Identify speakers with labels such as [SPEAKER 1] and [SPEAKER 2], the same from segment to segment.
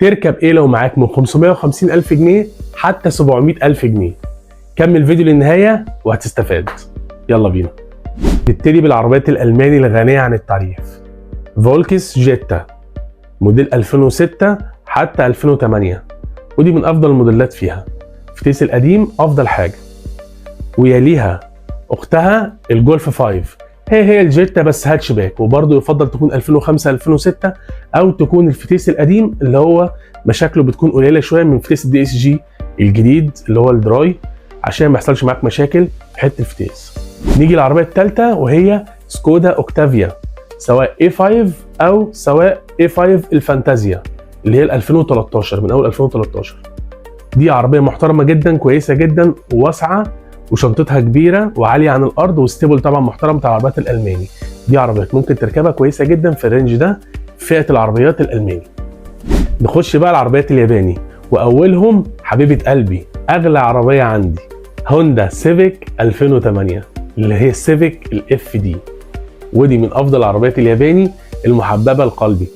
[SPEAKER 1] تركب ايه لو معاك من 550,000 جنيه حتى 700,000 جنيه. كمل الفيديو للنهاية وهتستفاد. يلا بينا. نبتدي بالعربيات الألماني الغنية عن التعريف. فولكس جيتا موديل 2006 حتى 2008، ودي من أفضل الموديلات فيها. فتيس القديم أفضل حاجة، ويليها أختها الجولف 5، هي الجيتا بس هاتشباك، وبرضه يفضل تكون 2005 2006 او تكون الفتيس القديم اللي هو مشاكله بتكون قليله شويه من فتيس الدي اس جي الجديد اللي هو الدراي، عشان ما يحصلش معاك مشاكل في حته الفتيس. نيجي للعربيه الثالثه وهي سكودا اوكتافيا، سواء A5 او سواء A5 الفانتازيا اللي هي 2013، من اول 2013. دي عربيه محترمه جدا، كويسه جدا وواسعه وشنطتها كبيره وعاليه عن الارض، وستيبل طبعا محترم بتاع العربيات الالماني. دي عربيات ممكن تركبها كويسه جدا في الرينج ده، فئه العربيات الالماني. نخش بقى العربيات الياباني، واولهم حبيبه قلبي اغلى عربيه عندي، هوندا سيفيك 2008 اللي هي السيفيك الاف دي، ودي من افضل العربيات الياباني المحببه لقلبي،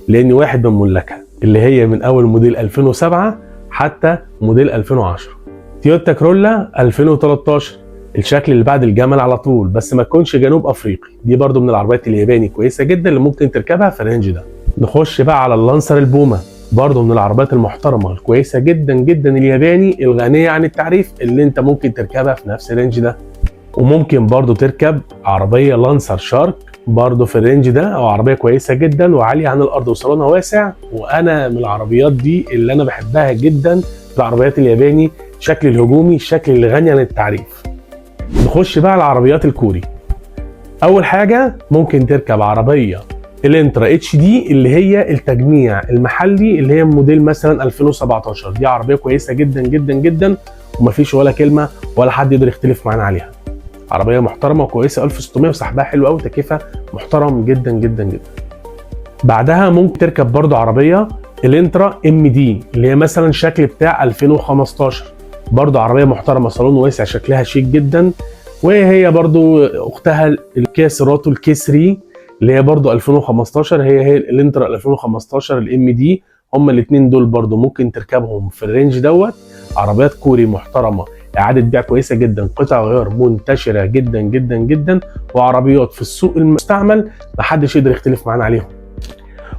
[SPEAKER 1] لاني واحد من ملاكها، اللي هي من اول موديل 2007 حتى موديل 2010. تويوتا كرولا 2013، الشكل اللي بعد الجمل على طول، بس ما تكونش جنوب افريقي. دي برضو من العربيات الياباني كويسه جدا اللي ممكن تركبها في الرينج ده. نخش بقى على اللانسر البوما، برضو من العربيات المحترمه الكويسه جدا جدا الياباني الغنيه عن التعريف، اللي انت ممكن تركبها في نفس الرينج ده. وممكن برضو تركب عربيه لانسر شارك برضو في الرينج ده، او عربيه كويسه جدا وعاليه عن الارض وصالونها واسع، وانا من العربيات دي اللي انا بحبها جدا في العربيات الياباني، الشكل الهجومي، الشكل اللي غني عن التعريف. نخش بقى على العربيات الكوري. اول حاجه ممكن تركب عربيه الانترا اتش دي اللي هي التجميع المحلي، اللي هي موديل مثلا 2017. دي عربيه كويسه جدا جدا جدا، ومفيش ولا كلمه ولا حد يقدر يختلف معانا عليها. عربيه محترمه وكويسه 1600 وسحبها حلو قوي، تكييفها محترم جدا جدا جدا. بعدها ممكن تركب برضو عربيه الانترا ام دي اللي هي مثلا الشكل بتاع 2015، برضو عربيه محترمه، صالون واسع، شكلها شيك جدا. وهي برضو اختها الكيا سيراتو الكي 3 اللي هي برضو 2015، هي الانترا 2015 الام دي. هما الاثنين دول برضو ممكن تركبهم في الرينج دوت. عربيات كوري محترمه، اعاده بيع كويسه جدا، قطع غيار منتشره جدا جدا جدا، وعربيات في السوق المستعمل محدش يقدر يختلف معانا عليهم.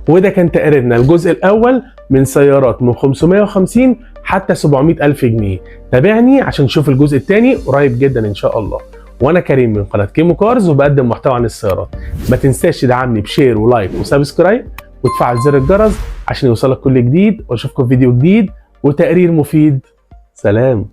[SPEAKER 1] وده كان تقريرنا الجزء الاول من سيارات من 550 حتى 700,000 جنيه. تابعني عشان تشوف الجزء الثاني قريب جدا ان شاء الله. وانا كريم من قناه كيمو كارز، وبقدم محتوى عن السيارات. ما تنساش تدعمني بشير ولايك وسبسكرايب وتفعل زر الجرس عشان يوصلك كل جديد، واشوفكم في فيديو جديد وتقرير مفيد. سلام.